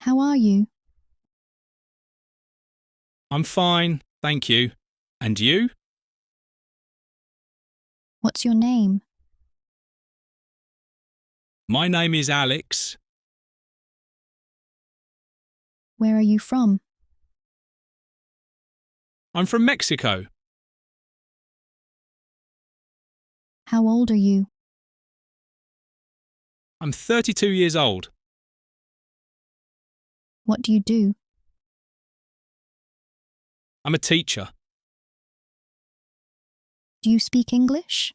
How are you? I'm fine, thank you. And you? What's your name? My name is Alex. Where are you from? I'm from Mexico. How old are you? I'm 32 years old. What do you do? I'm a teacher. Do you speak English?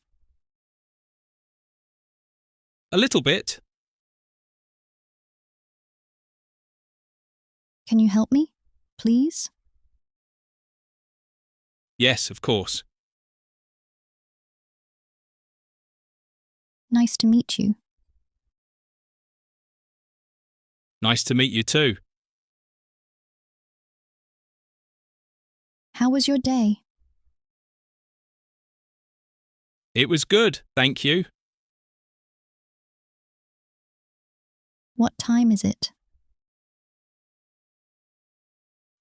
A little bit. Can you help me, please? Yes, of course. Nice to meet you. Nice to meet you too. How was your day? It was good, thank you. What time is it?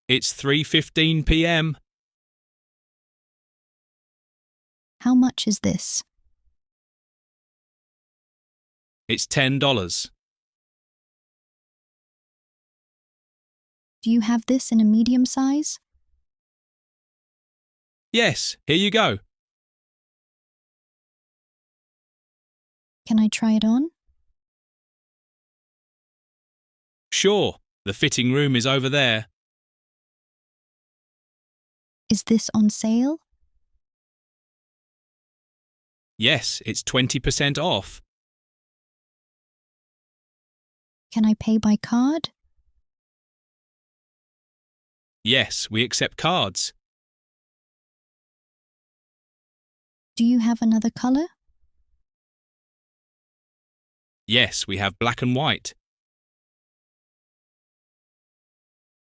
It's 3:15 p.m. How much is this? It's $10. Do you have this in a medium size? Yes, here you go. Can I try it on? Sure, the fitting room is over there. Is this on sale? Yes, it's 20% off. Can I pay by card? Yes, we accept cards. Do you have another colour? Yes, we have black and white.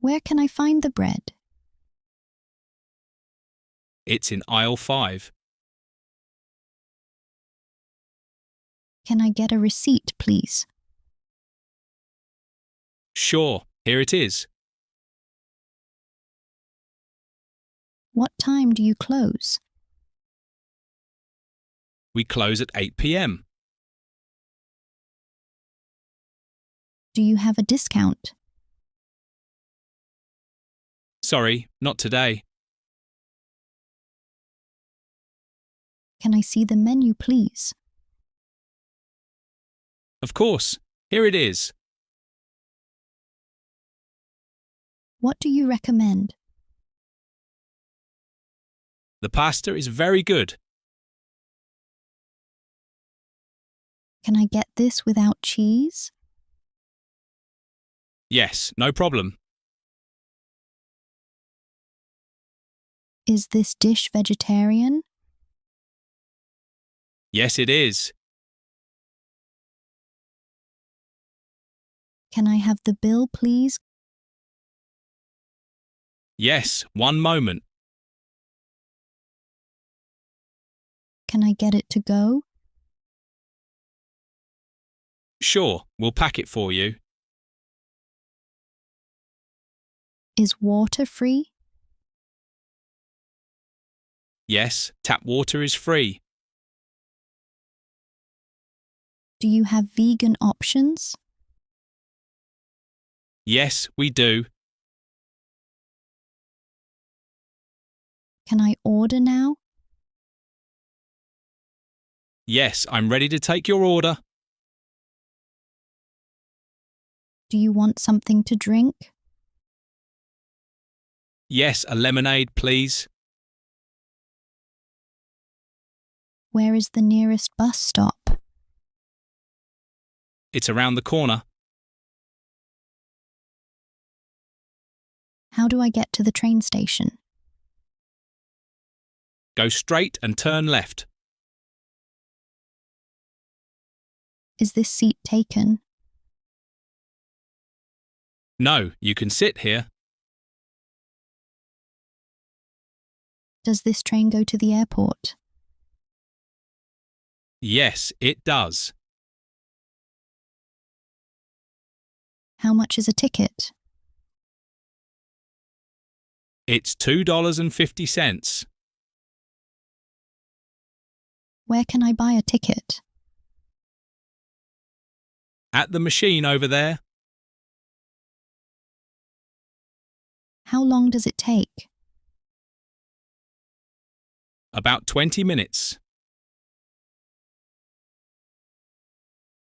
Where can I find the bread? It's in aisle 5. Can I get a receipt, please? Sure, here it is. What time do you close? We close at 8 p.m. Do you have a discount? Sorry, not today. Can I see the menu, please? Of course, here it is. What do you recommend? The pasta is very good. Can I get this without cheese? Yes, no problem. Is this dish vegetarian? Yes, it is. Can I have the bill, please? Yes, one moment. Can I get it to go? Sure, we'll pack it for you. Is water free? Yes, tap water is free. Do you have vegan options? Yes, we do. Can I order now? Yes, I'm ready to take your order. Do you want something to drink? Yes, a lemonade, please. Where is the nearest bus stop? It's around the corner. How do I get to the train station? Go straight and turn left. Is this seat taken? No, you can sit here. Does this train go to the airport? Yes, it does. How much is a ticket? It's $2.50. Where can I buy a ticket? At the machine over there. How long does it take? About 20 minutes.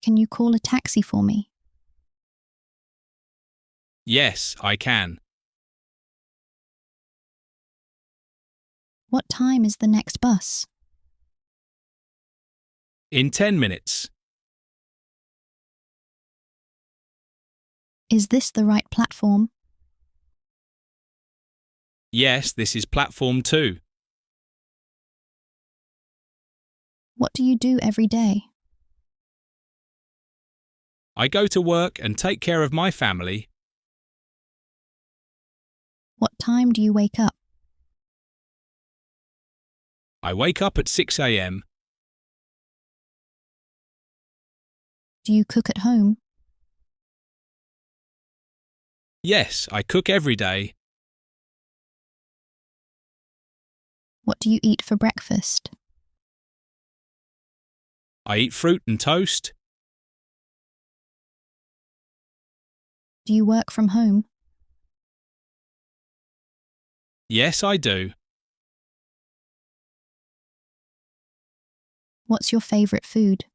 Can you call a taxi for me? Yes, I can. What time is the next bus? In 10 minutes. Is this the right platform? Yes, this is platform 2. What do you do every day? I go to work and take care of my family. What time do you wake up? I wake up at 6 a.m. Do you cook at home? Yes, I cook every day. What do you eat for breakfast? I eat fruit and toast. Do you work from home? Yes, I do. What's your favourite food?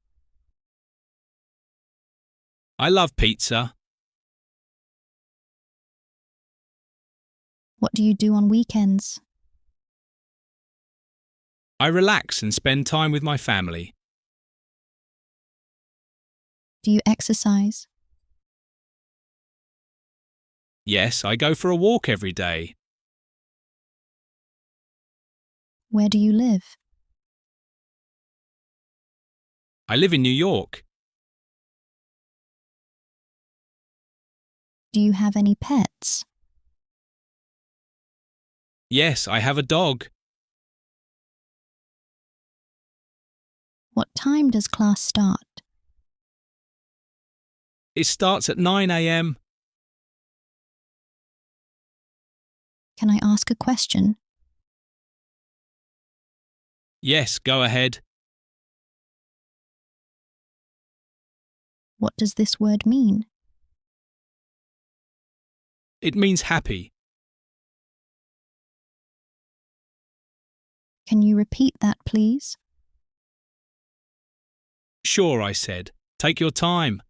I love pizza. What do you do on weekends? I relax and spend time with my family. Do you exercise? Yes, I go for a walk every day. Where do you live? I live in New York. Do you have any pets? Yes, I have a dog. What time does class start? It starts at 9 a.m. Can I ask a question? Yes, go ahead. What does this word mean? It means happy. Can you repeat that, please? Sure, I said. Take your time.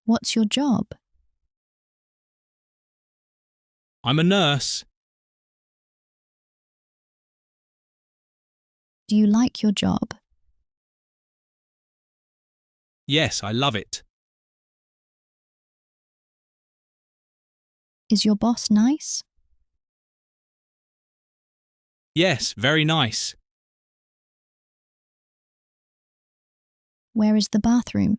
What's your job? I'm a nurse. Do you like your job? Yes, I love it. Is your boss nice? Yes, very nice. Where is the bathroom?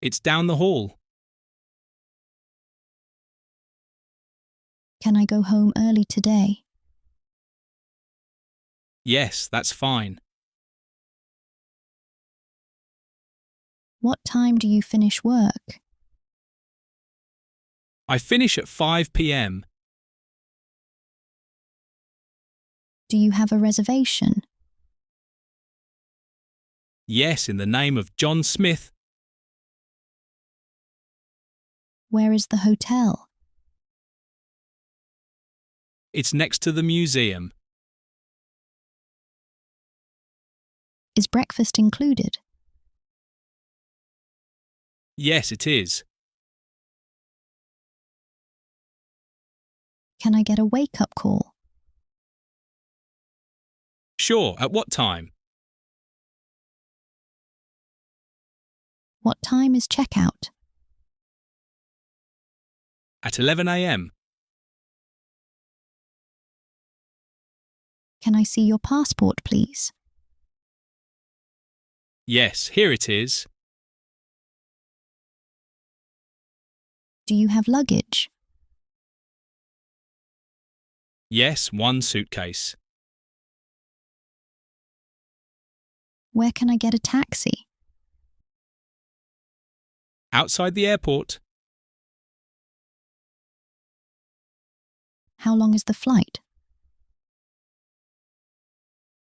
It's down the hall. Can I go home early today? Yes, that's fine. What time do you finish work? I finish at 5 p.m. Do you have a reservation? Yes, in the name of John Smith. Where is the hotel? It's next to the museum. Is breakfast included? Yes, it is. Can I get a wake-up call? Sure, at what time? What time is checkout? At 11 a.m. Can I see your passport, please? Yes, here it is. Do you have luggage? Yes, one suitcase. Where can I get a taxi? outside the airport. How long is the flight?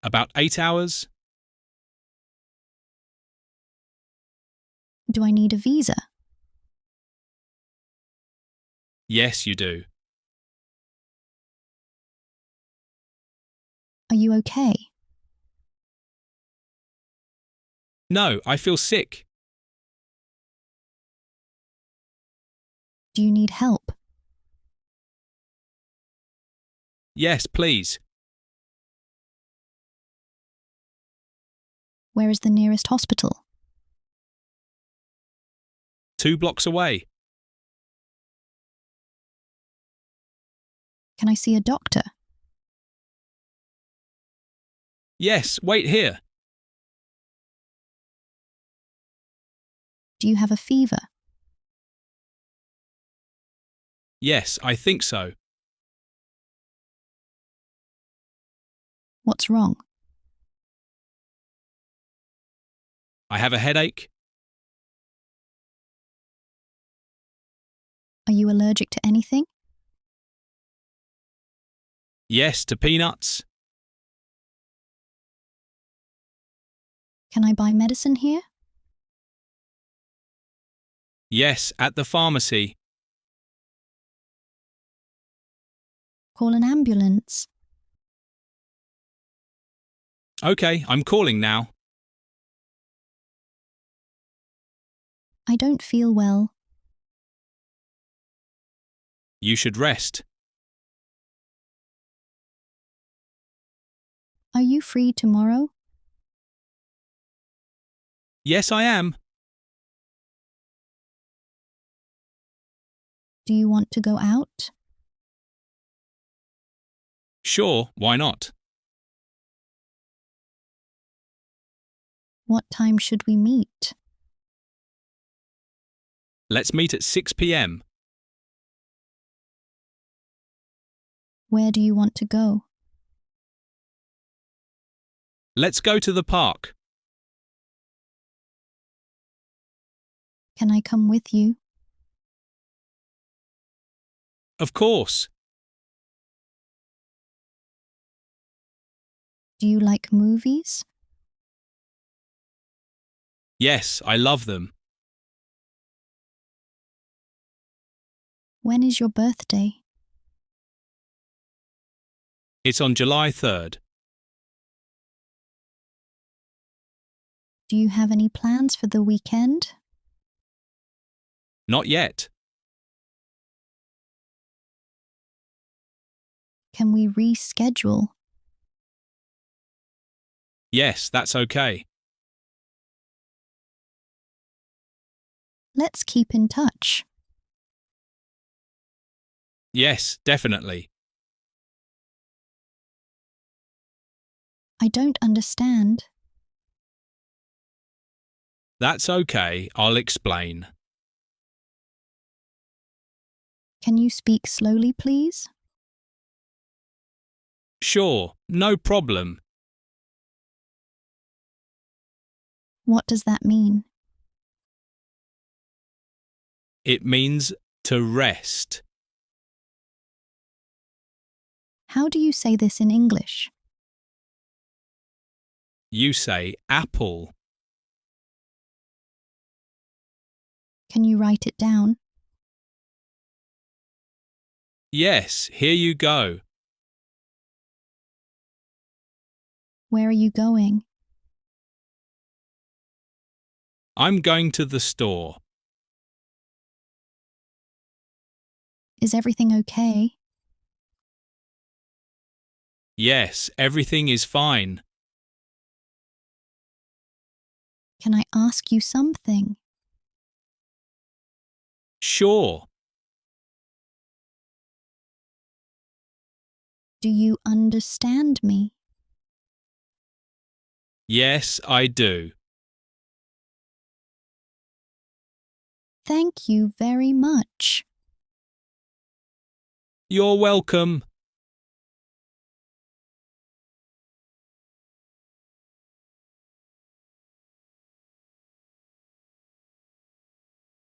About 8 hours. Do I need a visa? Yes, you do. Are you okay? No, I feel sick. Do you need help? Yes, please. Where is the nearest hospital? 2 blocks away. Can I see a doctor? Yes, wait here. Do you have a fever? Yes, I think so. What's wrong? I have a headache. Are you allergic to anything? Yes, to peanuts. Can I buy medicine here? Yes, at the pharmacy. Call an ambulance. OK, I'm calling now. I don't feel well. You should rest. Are you free tomorrow? Yes, I am. Do you want to go out? Sure, why not? What time should we meet? Let's meet at 6 p.m. Where do you want to go? Let's go to the park. Can I come with you? Of course. Do you like movies? Yes, I love them. When is your birthday? It's on July 3rd. Do you have any plans for the weekend? Not yet. Can we reschedule? Yes, that's OK. Let's keep in touch. Yes, definitely. I don't understand. That's OK, I'll explain. Can you speak slowly, please? Sure, no problem. What does that mean? It means to rest. How do you say this in English? You say apple. Can you write it down? Yes, here you go. Where are you going? I'm going to the store. Is everything okay? Yes, everything is fine. Can I ask you something? Sure. Do you understand me? Yes, I do. Thank you very much. You're welcome.